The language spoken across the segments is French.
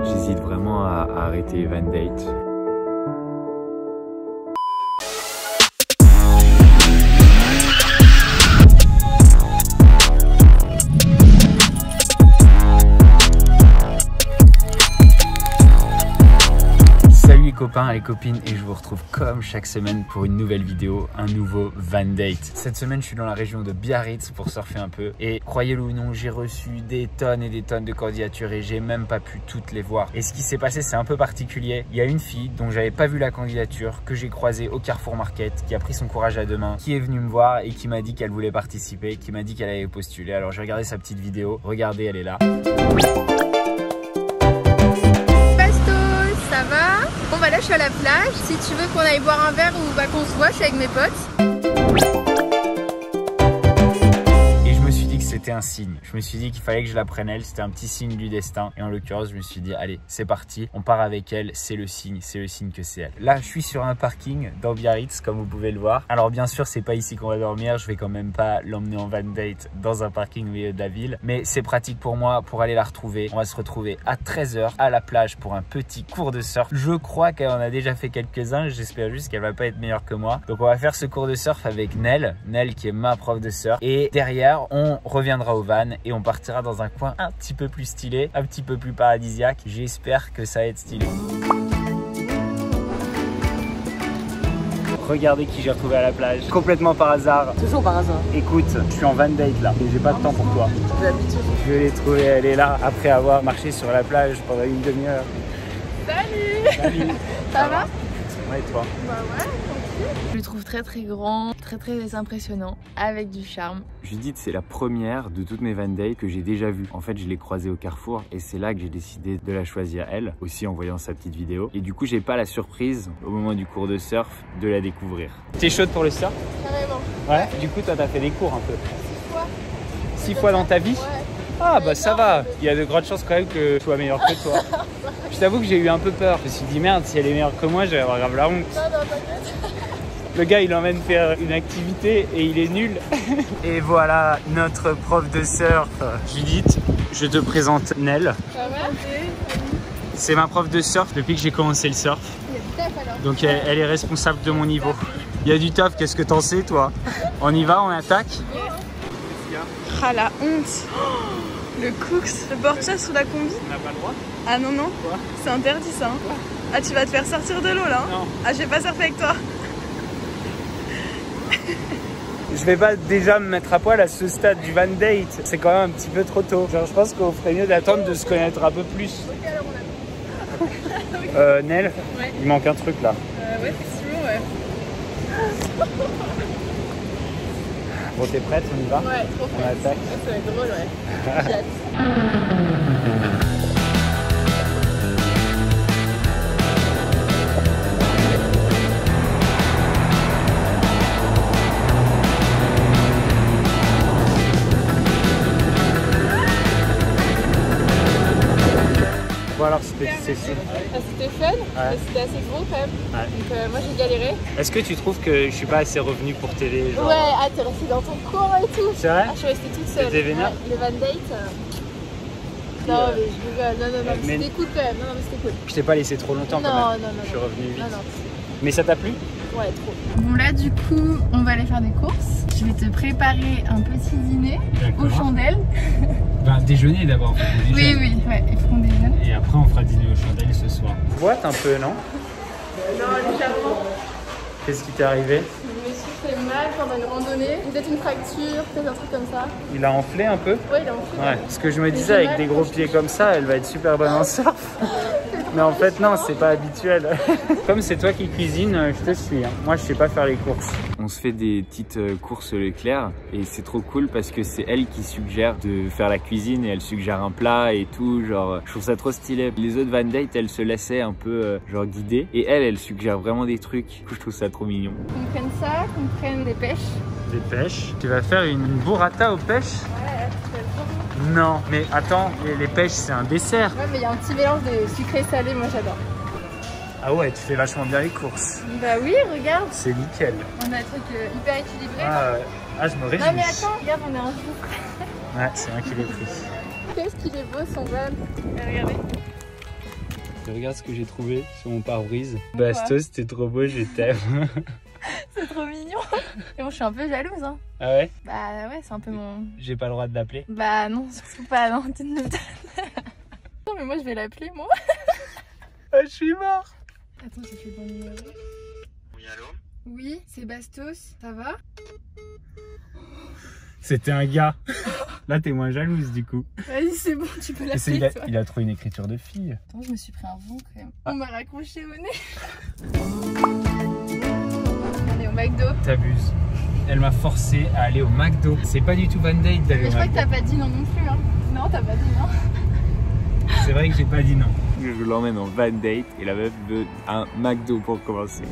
J'hésite vraiment à arrêter Van Date. Copains et copines, et je vous retrouve comme chaque semaine pour une nouvelle vidéo, un nouveau Van Date. Cette semaine je suis dans la région de Biarritz pour surfer un peu et croyez-le ou non, j'ai reçu des tonnes et des tonnes de candidatures et j'ai même pas pu toutes les voir. Et ce qui s'est passé, c'est un peu particulier. Il y a une fille dont j'avais pas vu la candidature, que j'ai croisée au Carrefour Market, qui a pris son courage à deux mains, qui est venue me voir et qui m'a dit qu'elle voulait participer, qui m'a dit qu'elle allait postuler. Alors j'ai regardé sa petite vidéo, regardez, elle est là. Ça va? Bon bah là je suis à la plage. Si tu veux qu'on aille boire un verre ou bah, qu'on se voit, je suis avec mes potes. C'était un signe. Je me suis dit qu'il fallait que je la prenne elle. C'était un petit signe du destin. Et en l'occurrence, je me suis dit, allez, c'est parti. On part avec elle. C'est le signe que c'est elle. Là, je suis sur un parking dans Biarritz, comme vous pouvez le voir. Alors, bien sûr, c'est pas ici qu'on va dormir. Je vais quand même pas l'emmener en Van Date dans un parking au milieu de la ville. Mais c'est pratique pour moi pour aller la retrouver. On va se retrouver à 13 h à la plage pour un petit cours de surf. Je crois qu'elle en a déjà fait quelques-uns. J'espère juste qu'elle va pas être meilleure que moi. Donc, on va faire ce cours de surf avec Nel. Nel qui est ma prof de surf. Et derrière, on reviendra au van et on partira dans un coin un petit peu plus stylé, un petit peu plus paradisiaque. J'espère que ça va être stylé. Regardez qui j'ai retrouvé à la plage, complètement par hasard. Toujours par hasard. Écoute, je suis en Van Date là et j'ai pas de temps pour toi. Je vais les trouver, elle est là après avoir marché sur la plage pendant une demi-heure. Salut. Salut. Ça va? Ouais, et toi? Bah ouais, tranquille. Je le trouve très grand, très impressionnant, avec du charme. Judith, c'est la première de toutes mes Van Dates que j'ai déjà vue. En fait, je l'ai croisée au Carrefour et c'est là que j'ai décidé de la choisir elle, aussi en voyant sa petite vidéo. Et du coup, j'ai pas la surprise au moment du cours de surf de la découvrir. T'es chaude pour le surf? Carrément. Ouais. Du coup, toi, t'as fait des cours un peu. 6 fois. 6 fois dans ta vie? Ouais. Ah bah ça va, il y a de grandes chances quand même que je sois meilleure que toi. Je t'avoue que j'ai eu un peu peur. Je me suis dit merde, si elle est meilleure que moi, je vais avoir grave la honte. Non, t'inquiète. Le gars il emmène faire une activité et il est nul. Et voilà notre prof de surf. Judith, je te présente Nel. Ça va? C'est ma prof de surf depuis que j'ai commencé le surf. Il y a du taf alors. Donc elle est responsable de mon niveau. Il y a du taf, qu'est-ce que t'en sais toi? On y va, on attaque? Ah la honte. Le cooks, le board-chasse sous la combi. On n'a pas le droit? Ah non, non. Quoi? C'est interdit ça. Hein. Ah, tu vas te faire sortir de l'eau là? Non. Ah, je vais pas surfer avec toi. Je vais pas déjà me mettre à poil à ce stade du Van Date. C'est quand même un petit peu trop tôt. Genre, je pense qu'on ferait mieux d'attendre de se connaître un peu plus. Ok, alors on a... Nel, ouais. Il manque un truc là. Ouais, effectivement, ouais. Bon, t'es prête? On y va? Ouais, trop On fort. attaque. Ça va être drôle, ouais. J'ai hâte. Bon alors c'était C'était fun, mais c'était assez gros quand même. Ouais. Donc moi j'ai galéré. Est-ce que tu trouves que je suis pas assez revenu pour t'aider? Ouais, ah t'es restée dans ton coin et tout. C'est vrai? Ah, je suis restée toute seule. T'étais vénère? Ouais, le Van Date. Non mais je rigole, non, mais c'était cool quand même. Non mais c'était cool. Je t'ai pas laissé trop longtemps Non, quand même. non, Je suis revenu vite. Non. Mais ça t'a plu? Ouais, trop. Bon là du coup, on va aller faire des courses. Je vais te préparer un petit dîner aux chandelles. Ben, déjeuner d'abord. Oui, ouais, il faut qu'on déjeune. Et après on fera dîner aux chandelles ce soir. Boite un peu, non? Non, légèrement. Qu'est-ce qui t'est arrivé? Je me suis fait mal pendant une randonnée. Peut-être une fracture, peut-être un truc comme ça. Il a enflé un peu? Ouais, il a enflé. Ouais, parce que je me disais avec des gros pieds comme ça, elle va être super bonne en surf. Mais en fait non, c'est pas habituel. Comme c'est toi qui cuisines, je te suis. Hein. Moi je sais pas faire les courses. On se fait des petites courses Leclerc et c'est trop cool parce que c'est elle qui suggère de faire la cuisine et elle suggère un plat et tout. Genre, je trouve ça trop stylé. Les autres Van Date, elles se laissaient un peu genre guider et elle suggère vraiment des trucs. Du coup, je trouve ça trop mignon. Qu'on prenne ça, qu'on prenne des pêches. Des pêches? Tu vas faire une burrata aux pêches? Ouais, tu vas le faire. Non, mais attends, les pêches c'est un dessert. Ouais, mais il y a un petit mélange de sucré et salé, moi j'adore. Ah ouais, tu fais vachement bien les courses. Bah oui, regarde. C'est nickel. On a un truc hyper équilibré. Ah ouais. Ah, je me réjouis. Non mais attends, regarde, on est un jour. Ouais, c'est un qui l'ai pris. Qu'est-ce qu'il est beau son van. Regardez. Regarde ce que j'ai trouvé sur mon pare-brise. Bastos, c'était trop beau, je t'aime. C'est trop mignon. Et bon, je suis un peu jalouse, hein. Ah ouais? Bah ouais, c'est un peu mon... J'ai pas le droit de l'appeler? Bah non, surtout pas, non, tu ne me donnes. Non mais moi je vais l'appeler, moi. Ah, je suis mort. Attends, j'ai fait le bon numéro. Oui, allô? Oui, c'est Bastos, ça va? C'était un gars. Là, t'es moins jalouse du coup. Vas-y, c'est bon, tu peux l'appeler, toi. Il a trouvé une écriture de fille. Attends, je me suis pris un vent quand même. On m'a raccroché au nez. On est au McDo. T'abuses. Elle m'a forcé à aller au McDo. C'est pas du tout Van Date d'aller Mais au je crois McDo. que t'as pas dit non non plus, hein. Non, t'as pas dit non. C'est vrai que j'ai pas dit non. Je l'emmène en Van Date et la meuf veut un McDo pour commencer.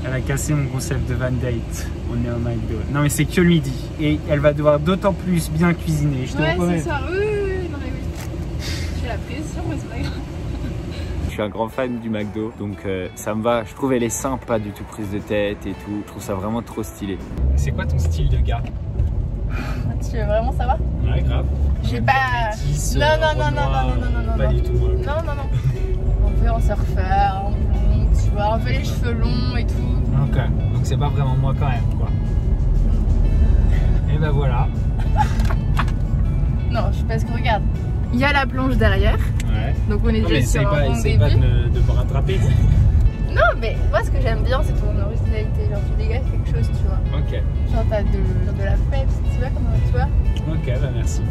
Elle a cassé mon concept de Van Date. On est au McDo. Non mais c'est que le midi. Et elle va devoir d'autant plus bien cuisiner. Je te Ouais, promets. ce soir, oui, non mais oui. J'ai la pression, mais c'est pas grave. Je suis un grand fan du McDo, donc ça me va. Je trouve elle est simple, pas du tout prise de tête et tout. Je trouve ça vraiment trop stylé. C'est quoi ton style de gars? Tu veux vraiment savoir? Ouais, grave. J'ai pas... Non, Pas du tout. Moi. Non. Un peu en surfeur, en blond, tu vois, un peu les cheveux longs et tout. Ok, donc c'est pas vraiment moi quand même, quoi. Et ben voilà. Non, parce que regarde, il y a la plonge derrière, Ouais. donc on est déjà sur un bon essaye début. pas de me rattraper. Non, mais moi ce que j'aime bien, c'est ton originalité. Genre, tu dégages quelque chose, tu vois. Ok. Genre, t'as de la peps, tu vois, comment tu vois. Ok, bah merci.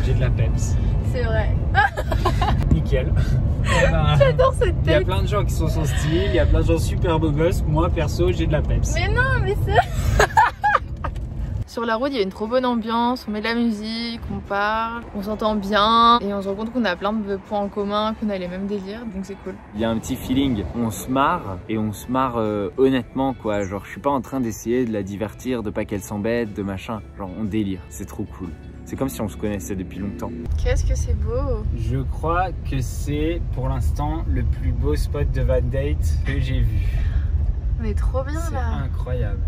J'ai de la peps. C'est vrai. Nickel. Ben, J'adore cette il y a tête. plein de gens qui sont son style, il y a plein de gens super beaux gosses. Moi, perso, j'ai de la peps. Mais non, mais c'est... Sur la route, il y a une trop bonne ambiance, on met de la musique, on parle, on s'entend bien et on se rend compte qu'on a plein de points en commun, qu'on a les mêmes délires, donc c'est cool. Il y a un petit feeling, on se marre et on se marre honnêtement quoi. Genre, je suis pas en train d'essayer de la divertir, de pas qu'elle s'embête, de machin. Genre, on délire, c'est trop cool. C'est comme si on se connaissait depuis longtemps. Qu'est-ce que c'est beau! Je crois que c'est pour l'instant le plus beau spot de Van Date que j'ai vu. On est trop bien C'est là! incroyable.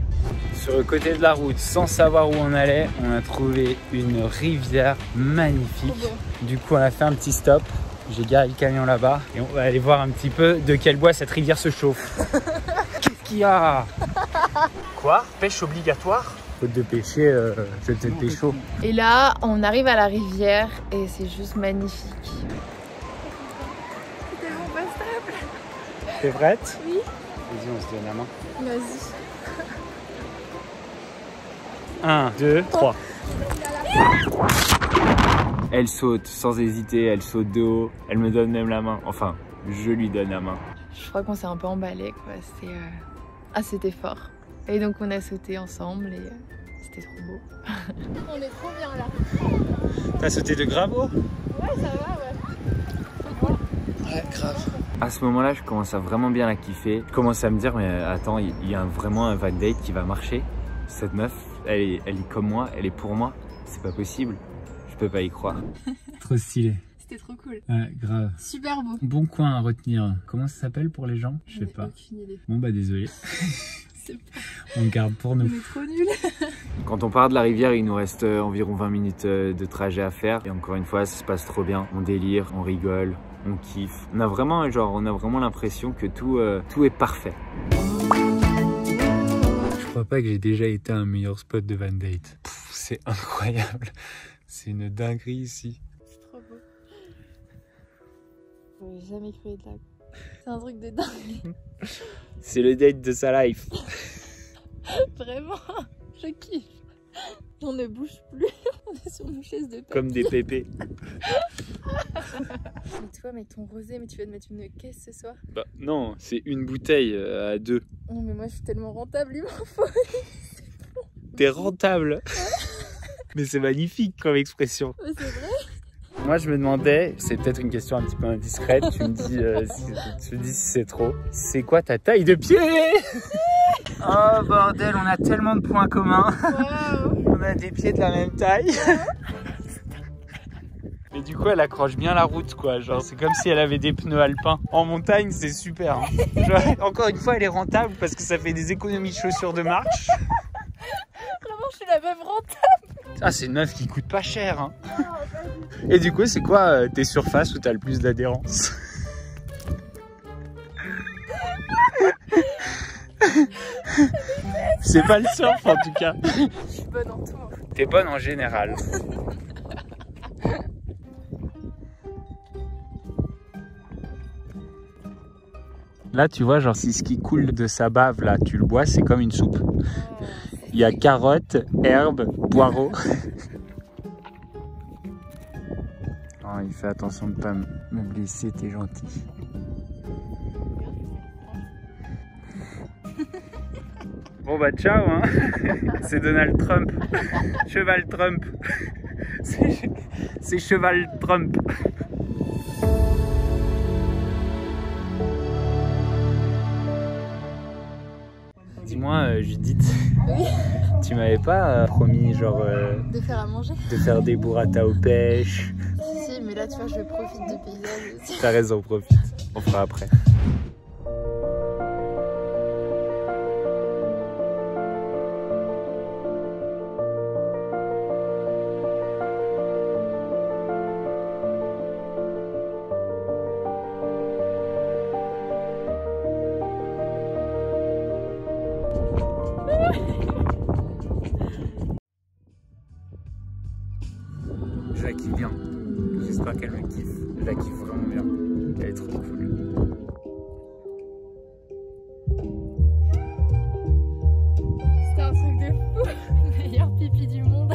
Sur le côté de la route, sans savoir où on allait, on a trouvé une rivière magnifique. Trop beau. Du coup, on a fait un petit stop. J'ai garé le camion là-bas et on va aller voir un petit peu de quel bois cette rivière se chauffe. Qu'est-ce qu'il y a? Quoi? Pêche obligatoire? Faute de pêcher, je te pécho. Et là, on arrive à la rivière et c'est juste magnifique. C'est tellement pas stable! T'es prête? Oui. Vas-y, on se donne la main. Vas-y. 1, 2, 3. Elle saute sans hésiter, elle saute de haut, elle me donne même la main. Enfin, je lui donne la main. Je crois qu'on s'est un peu emballé quoi. C'était fort. Et donc on a sauté ensemble et c'était trop beau. On est trop bien là. T'as sauté de grave haut? Ouais, ça va, ouais. Ouais, grave. À ce moment-là, je commence à vraiment bien la kiffer. Je commence à me dire, mais attends, il y a vraiment un Van Date qui va marcher. Cette meuf, elle est comme moi, elle est pour moi. C'est pas possible. Je peux pas y croire. Trop stylé. C'était trop cool. Ouais, grave. Super beau. Bon coin à retenir. Comment ça s'appelle pour les gens? Je sais pas. Aucune idée. Bon bah désolé. C'est pas... On garde pour nous. On est trop nuls. Quand on part de la rivière, il nous reste environ 20 minutes de trajet à faire. Et encore une fois, ça se passe trop bien. On délire, on rigole, on kiffe. On a vraiment l'impression que tout est parfait. Je crois pas que j'ai déjà été à un meilleur spot de Van Date. C'est incroyable. C'est une dinguerie ici. C'est trop beau. J'aurais jamais cru être là. C'est un truc de dingue. C'est le date de sa life. Vraiment, je kiffe. On ne bouge plus. On est sur une chaise de papier. Comme des pépés. Mais toi, avec ton rosé, mais tu vas te mettre une caisse ce soir? Bah non, c'est une bouteille à deux. Non, mais moi je suis tellement rentable, il m'en faut. T'es rentable. Mais c'est magnifique comme expression. Mais c'est vrai. Moi je me demandais, c'est peut-être une question un petit peu indiscrète, tu me dis si c'est trop. C'est quoi ta taille de pied? Oh bordel, on a tellement de points communs. Waouh. On a des pieds de la même taille. Mais du coup elle accroche bien la route quoi, genre c'est comme si elle avait des pneus alpins. En montagne c'est super. Hein. Genre, encore une fois elle est rentable parce que ça fait des économies de chaussures de marche. meuf rentable. Ah, c'est une meuf qui coûte pas cher, hein. Et du coup, c'est quoi tes surfaces où t'as le plus d'adhérence? C'est pas le surf en tout cas. Je suis bonne en tout. T'es bonne en général. Là, tu vois, genre, si ce qui coule de sa bave, là, tu le bois, c'est comme une soupe. Il y a carottes, herbes, poireaux. Oh, il fait attention de pas me blesser, t'es gentil. Bon bah ciao, hein. C'est Donald Trump. Cheval Trump. C'est Cheval Trump. Dis-moi, Judith, Oui. tu m'avais pas promis genre De faire à manger. de faire des burrata aux pêches? Si, mais là tu vois, je profite du paysage aussi. T'as raison, profite. On fera après. Je la kiffe bien. J'espère qu'elle me kiffe. Je la kiffe vraiment bien. Elle est trop cool. C'était un truc de fou. Meilleur pipi du monde.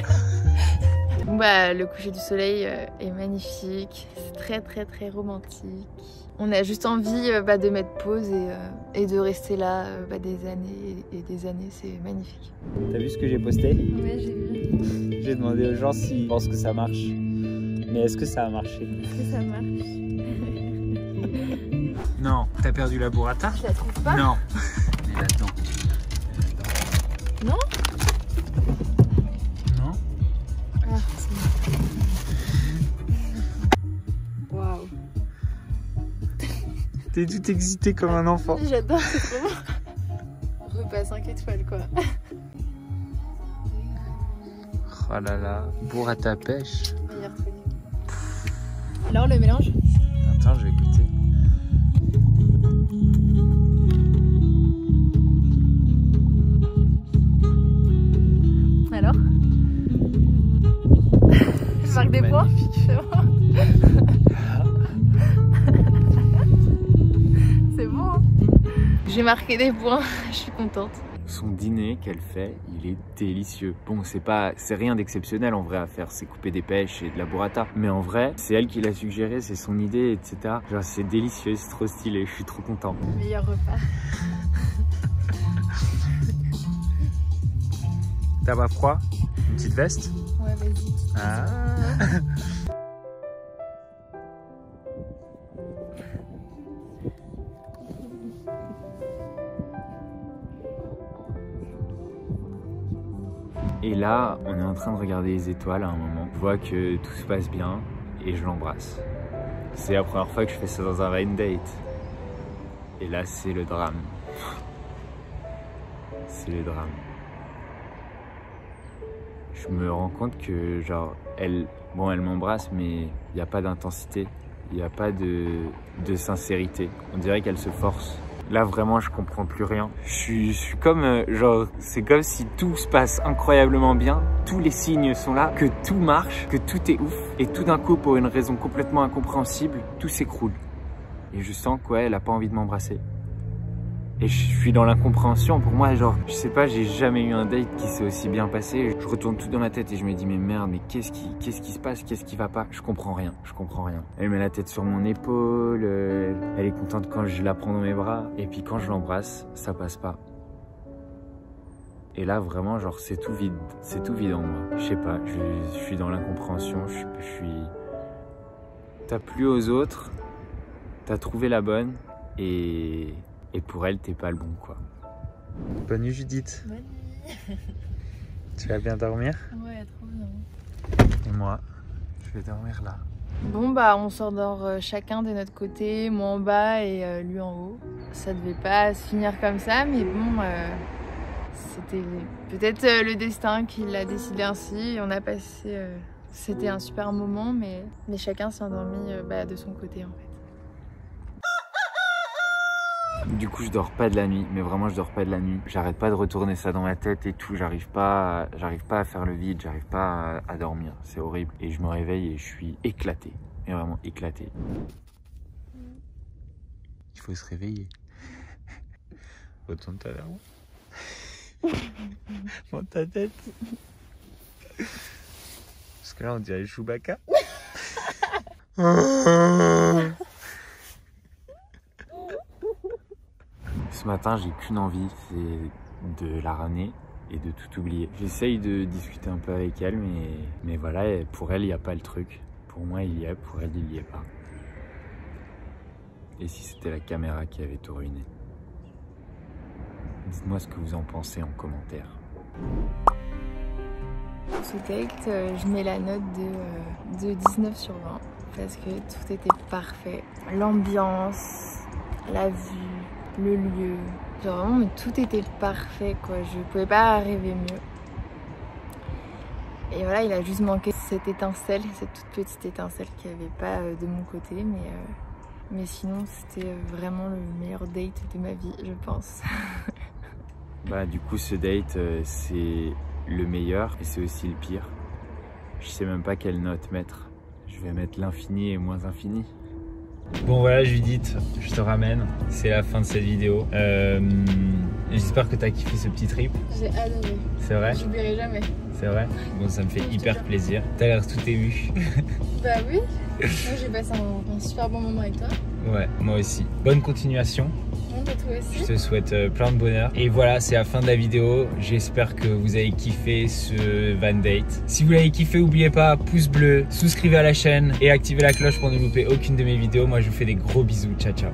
Bah, le coucher du soleil est magnifique. C'est très très très romantique. On a juste envie de mettre pause et de rester là des années et des années. C'est magnifique. T'as vu ce que j'ai posté? Ouais, j'ai vu. J'ai demandé aux gens s'ils pensent que ça marche. Mais est-ce que ça a marché? Est-ce que ça marche? Non. T'as perdu la burrata? Je la trouve pas. Non. Elle est là-dedans. Non? Non. Ah, c'est bon. Waouh. T'es tout excité comme un enfant. J'adore, c'est trop bon. Repas 5 étoiles quoi. Oh là là. Burrata pêche. Meilleur truc. Alors le mélange? Attends, je vais goûter. Alors? Je marque des points? C'est bon. C'est bon hein? J'ai marqué des points, je suis contente. Son dîner qu'elle fait, il est délicieux. Bon, c'est rien d'exceptionnel en vrai à faire, c'est couper des pêches et de la burrata. Mais en vrai, c'est elle qui l'a suggéré, c'est son idée, etc. Genre, c'est délicieux, c'est trop stylé, je suis trop content. Meilleur repas. T'as pas froid? Une petite veste? Ouais, vas-y. Ah. Et là, on est en train de regarder les étoiles à un moment. Je vois que tout se passe bien et je l'embrasse. C'est la première fois que je fais ça dans un rain date. Et là, c'est le drame. C'est le drame. Je me rends compte que, genre, elle m'embrasse, mais il n'y a pas d'intensité. Il n'y a pas de sincérité. On dirait qu'elle se force. Là, vraiment, je comprends plus rien. Je suis comme, genre, c'est comme si tout se passe incroyablement bien. Tous les signes sont là, que tout marche, que tout est ouf. Et tout d'un coup, pour une raison complètement incompréhensible, tout s'écroule. Et je sens qu'elle a pas envie de m'embrasser. Et je suis dans l'incompréhension. Pour moi, genre, je sais pas, j'ai jamais eu un date qui s'est aussi bien passé. Je retourne tout dans ma tête et je me dis, mais merde, mais qu'est-ce qui se passe? Qu'est-ce qui va pas? Je comprends rien, je comprends rien. Elle met la tête sur mon épaule, elle est contente quand je la prends dans mes bras. Et puis quand je l'embrasse, ça passe pas. Et là, vraiment, genre, c'est tout vide en moi. Je sais pas, je suis dans l'incompréhension, je suis... T'as plu aux autres, t'as trouvé la bonne et pour elle, t'es pas le bon, quoi. Bonne nuit, Judith. Bonne nuit. Tu vas bien dormir? Ouais, trop bien. Et moi, je vais dormir là. Bon bah on s'endort chacun de notre côté, moi en bas et lui en haut. Ça devait pas se finir comme ça, mais bon, c'était peut-être le destin qui l'a décidé ainsi. On a passé... C'était un super moment, mais chacun s'est endormi de son côté en fait. Du coup je dors pas de la nuit, mais vraiment je dors pas de la nuit. J'arrête pas de retourner ça dans ma tête et tout, j'arrive pas à faire le vide, j'arrive pas à dormir, c'est horrible. Et je me réveille et je suis éclaté, mais vraiment éclaté. Il faut se réveiller. Retourne-toi vers moi. Monte ta tête. Parce que là on dirait Chewbacca. Ce matin, j'ai qu'une envie, c'est de la ramener et de tout oublier. J'essaye de discuter un peu avec elle, mais voilà, pour elle, il n'y a pas le truc. Pour moi, il y a, pour elle, il n'y est pas. Et si c'était la caméra qui avait tout ruiné? Dites-moi ce que vous en pensez en commentaire. Pour ce date, je mets la note de 19 sur 20 parce que tout était parfait. L'ambiance, la vue, le lieu, genre vraiment mais tout était parfait quoi, je pouvais pas rêver mieux. Et voilà, il a juste manqué cette étincelle, cette toute petite étincelle qu'il n'y avait pas de mon côté, mais sinon c'était vraiment le meilleur date de ma vie, je pense. Bah du coup ce date c'est le meilleur et c'est aussi le pire. Je sais même pas quelle note mettre. Je vais mettre l'infini et moins infini. Bon voilà Judith, je te ramène, c'est la fin de cette vidéo. J'espère que tu as kiffé ce petit trip. J'ai adoré. C'est vrai? J'oublierai jamais. C'est vrai? Bon ça me fait hyper plaisir. T'as l'air tout ému. Bah oui, moi j'ai passé un super bon moment avec toi. Ouais, moi aussi. Bonne continuation. Toi aussi. Je te souhaite plein de bonheur. Et voilà, c'est la fin de la vidéo. J'espère que vous avez kiffé ce van date. Si vous l'avez kiffé, n'oubliez pas, pouce bleu, souscrivez à la chaîne et activez la cloche pour ne louper aucune de mes vidéos. Moi, je vous fais des gros bisous. Ciao, ciao.